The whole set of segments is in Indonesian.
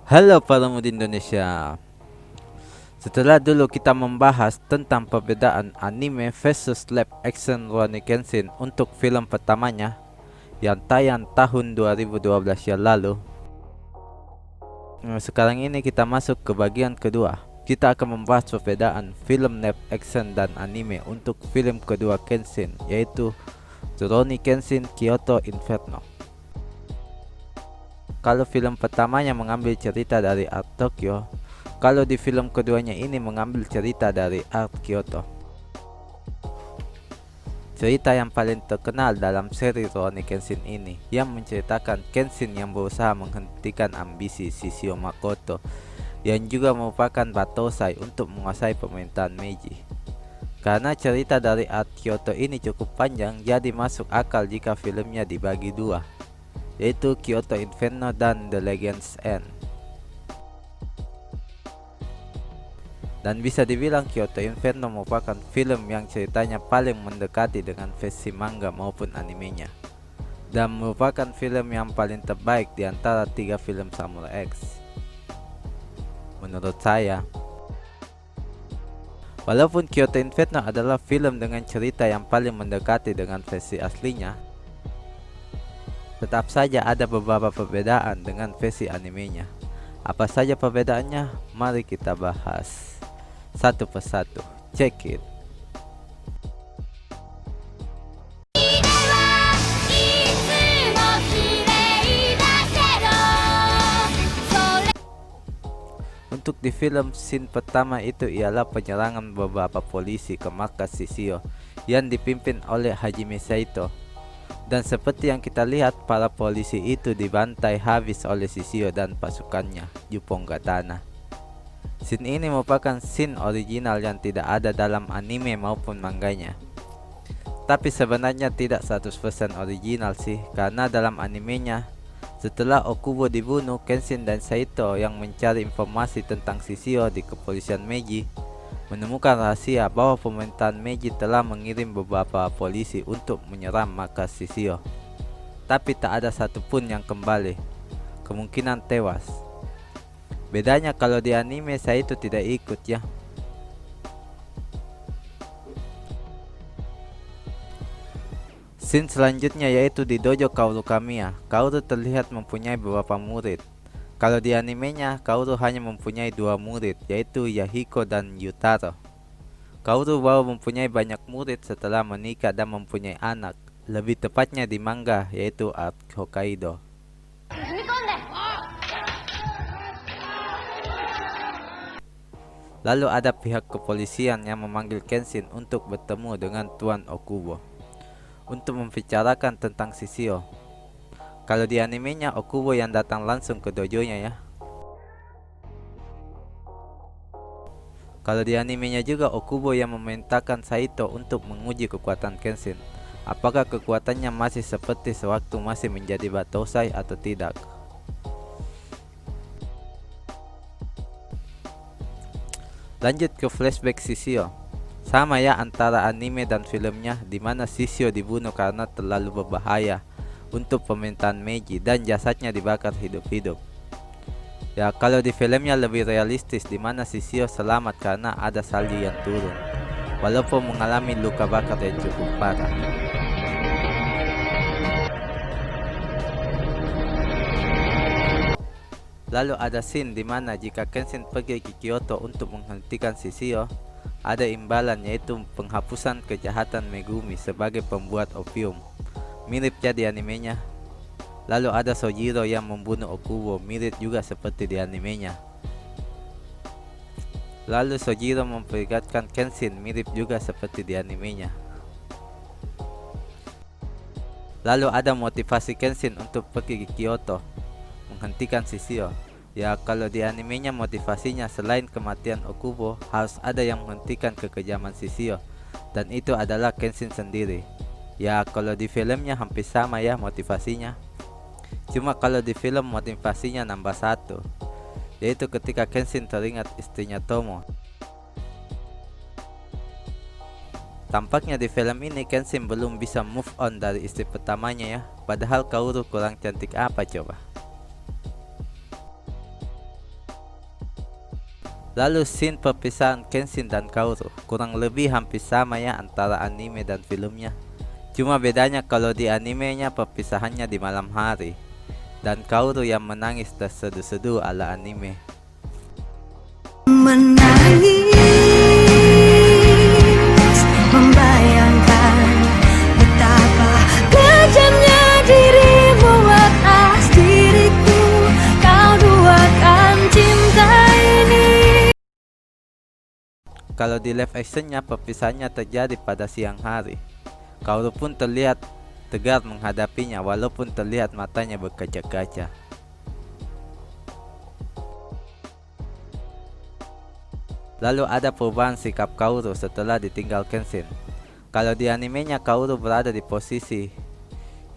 Halo para muda Indonesia. Setelah dulu kita membahas tentang perbedaan anime versus live action Rurouni Kenshin untuk film pertamanya yang tayang tahun 2012 yang lalu. Sekarang ini kita masuk ke bagian kedua. Kita akan membahas perbedaan film live action dan anime untuk film kedua Kenshin, yaitu Rurouni Kenshin Kyoto Inferno. Kalau film pertamanya mengambil cerita dari Art Tokyo, kalau di film keduanya ini mengambil cerita dari Art Kyoto. Cerita yang paling terkenal dalam seri Rurouni Kenshin ini yang menceritakan Kenshin yang berusaha menghentikan ambisi Shishio Makoto yang juga merupakan Batosai untuk menguasai pemerintahan Meiji. Karena cerita dari Art Kyoto ini cukup panjang, jadi masuk akal jika filmnya dibagi dua, yaitu Kyoto Inferno dan The Legends End. Dan bisa dibilang Kyoto Inferno merupakan film yang ceritanya paling mendekati dengan versi manga maupun animenya, dan merupakan film yang paling terbaik di antara 3 film Samurai X menurut saya. Walaupun Kyoto Inferno adalah film dengan cerita yang paling mendekati dengan versi aslinya, tetap saja ada beberapa perbedaan dengan versi animenya. Apa saja perbedaannya? Mari kita bahas satu persatu. Check it. Untuk di film, scene pertama itu ialah penyerangan beberapa polisi ke markas Shishio yang dipimpin oleh Hajime Saito. Dan seperti yang kita lihat, para polisi itu dibantai habis oleh Shishio dan pasukannya, Juppon Katana. Scene ini merupakan scene original yang tidak ada dalam anime maupun manganya. Tapi sebenarnya tidak 100% original sih, karena dalam animenya, setelah Okubo dibunuh, Kenshin dan Saito yang mencari informasi tentang Shishio di kepolisian Meiji menemukan rahasia bahwa pemerintahan Meiji telah mengirim beberapa polisi untuk menyerang markas Shishio. Tapi tak ada satupun yang kembali, kemungkinan tewas. Bedanya kalau di anime Saito tidak ikut ya. Scene selanjutnya yaitu di dojo Kaoru Kamiya. Kaoru terlihat mempunyai beberapa murid. Kalau di animenya, Kaoru hanya mempunyai 2 murid, yaitu Yahiko dan Yutaro. Kaoru baru mempunyai banyak murid setelah menikah dan mempunyai anak, lebih tepatnya di manga, yaitu Art Hokkaido. Lalu ada pihak kepolisian yang memanggil Kenshin untuk bertemu dengan Tuan Okubo untuk membicarakan tentang Shishio. Kalau di animenya, Okubo yang datang langsung ke dojonya ya. Kalau di animenya juga, Okubo yang memerintahkan Saito untuk menguji kekuatan Kenshin. Apakah kekuatannya masih seperti sewaktu masih menjadi Batosai atau tidak. Lanjut ke flashback Shishio. Sama ya antara anime dan filmnya, di mana Shishio dibunuh karena terlalu berbahaya untuk pemerintahan Meiji dan jasadnya dibakar hidup-hidup. Ya, kalau di filmnya lebih realistis, di mana Shishio selamat karena ada salju yang turun, walaupun mengalami luka bakar yang cukup parah. Lalu ada scene di mana jika Kenshin pergi ke Kyoto untuk menghentikan Shishio, ada imbalan yaitu penghapusan kejahatan Megumi sebagai pembuat opium. Mirip ya di animenya. Lalu ada Sojiro yang membunuh Okubo, mirip juga seperti di animenya. Lalu Sojiro memperingatkan Kenshin, mirip juga seperti di animenya. Lalu ada motivasi Kenshin untuk pergi ke Kyoto, menghentikan Shishio. Ya, kalau di animenya motivasinya selain kematian Okubo, harus ada yang menghentikan kekejaman Shishio, dan itu adalah Kenshin sendiri. Ya, kalau di filmnya hampir sama ya motivasinya. Cuma kalau di film motivasinya nambah satu, yaitu ketika Kenshin teringat istrinya Tomo. Tampaknya di film ini Kenshin belum bisa move on dari istri pertamanya ya. Padahal Kaoru kurang cantik apa coba. Lalu scene perpisahan Kenshin dan Kaoru kurang lebih hampir sama ya antara anime dan filmnya. Cuma bedanya kalau di animenya perpisahannya di malam hari dan Kaoru yang menangis terseduh-seduh ala anime. Menangis, membayangkan betapa kejamnya dirimu atas diriku. Kau duakan cinta ini. Kalau di live actionnya perpisahannya terjadi pada siang hari. Kaoru pun terlihat tegar menghadapinya walaupun terlihat matanya berkaca-kaca. Lalu ada perubahan sikap Kaoru setelah ditinggal Kenshin. Kalau di animenya Kaoru berada di posisi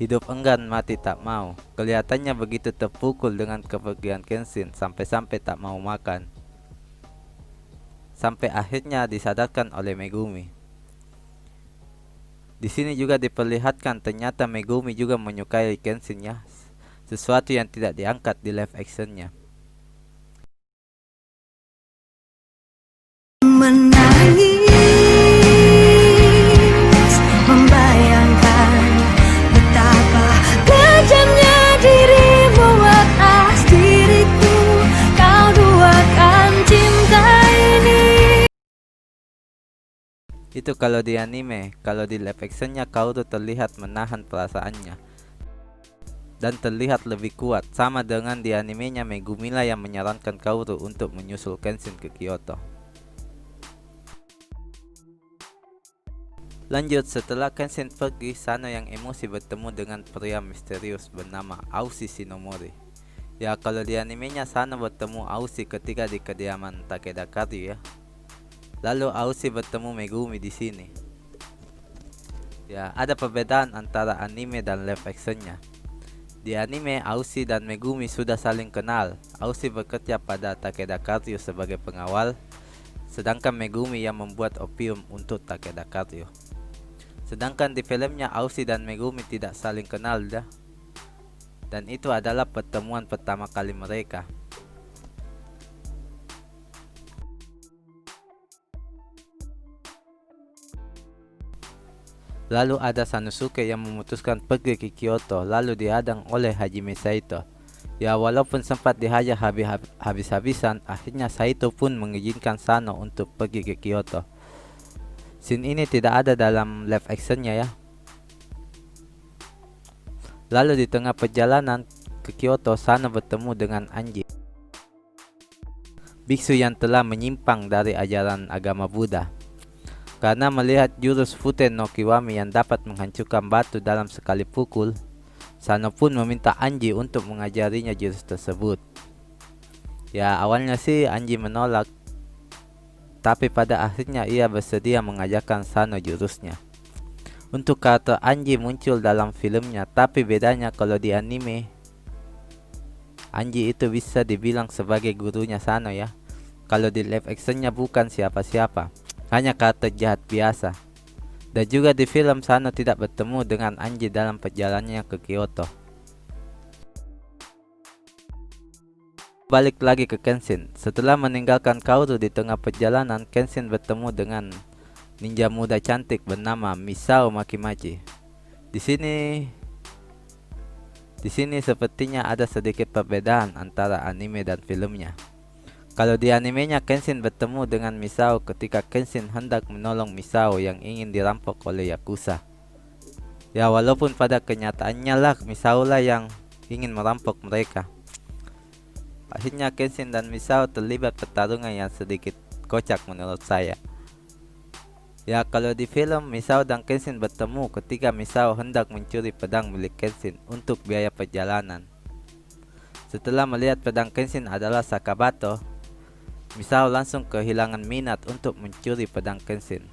hidup enggan mati tak mau. Kelihatannya begitu terpukul dengan kepergian Kenshin sampai-sampai tak mau makan. Sampai akhirnya disadarkan oleh Megumi. Di sini juga diperlihatkan ternyata Megumi juga menyukai Kenshin ya. Sesuatu yang tidak diangkat di live actionnya. Menangis, membayangkan betapa kejamnya dirimu atas diriku. Kau duakan cinta ini. Itu kalau di anime. Kalau di live actionnya Kaoru terlihat menahan perasaannya dan terlihat lebih kuat. Sama dengan di animenya Megumi lah yang menyarankan Kaoru untuk menyusul Kenshin ke Kyoto. Lanjut, setelah Kenshin pergi, Sano yang emosi bertemu dengan pria misterius bernama Aushi Shinomori. Ya, kalau di animenya Sano bertemu Aushi ketika di kediaman Takeda Karyu ya. Lalu Aushi bertemu Megumi di sini. Ya, ada perbedaan antara anime dan live actionnya. Di anime, Aushi dan Megumi sudah saling kenal. Aushi bekerja pada Takeda Karyu sebagai pengawal, sedangkan Megumi yang membuat opium untuk Takeda Karyu. Sedangkan di filmnya Aushi dan Megumi tidak saling kenal dah. Dan itu adalah pertemuan pertama kali mereka. Lalu ada Sanosuke yang memutuskan pergi ke Kyoto, lalu dihadang oleh Hajime Saito. Ya, walaupun sempat dihajar habis-habisan, akhirnya Saito pun mengizinkan Sano untuk pergi ke Kyoto. Scene ini tidak ada dalam live actionnya ya. Lalu di tengah perjalanan ke Kyoto, Sano bertemu dengan Anji, biksu yang telah menyimpang dari ajaran agama Buddha. Karena melihat jurus Futen no Kiwami yang dapat menghancurkan batu dalam sekali pukul, Sano pun meminta Anji untuk mengajarinya jurus tersebut. Ya, awalnya sih Anji menolak, tapi pada akhirnya ia bersedia mengajarkan Sano jurusnya. Untuk karakter Anji muncul dalam filmnya, tapi bedanya kalau di anime, Anji itu bisa dibilang sebagai gurunya Sano ya. Kalau di live actionnya bukan siapa-siapa, hanya karakter jahat biasa. Dan juga di film Sano tidak bertemu dengan Anji dalam perjalanannya ke Kyoto. Balik lagi ke Kenshin. Setelah meninggalkan Kaoru di tengah perjalanan, Kenshin bertemu dengan ninja muda cantik bernama Misao Makimachi. Di sini sepertinya ada sedikit perbedaan antara anime dan filmnya. Kalau di animenya Kenshin bertemu dengan Misao ketika Kenshin hendak menolong Misao yang ingin dirampok oleh Yakuza. Ya, walaupun pada kenyataannya lah Misao lah yang ingin merampok mereka. Akhirnya Kenshin dan Misao terlibat pertarungan yang sedikit kocak menurut saya. Ya, kalau di film Misao dan Kenshin bertemu ketika Misao hendak mencuri pedang milik Kenshin untuk biaya perjalanan. Setelah melihat pedang Kenshin adalah Sakabato, Misao langsung kehilangan minat untuk mencuri pedang Kenshin.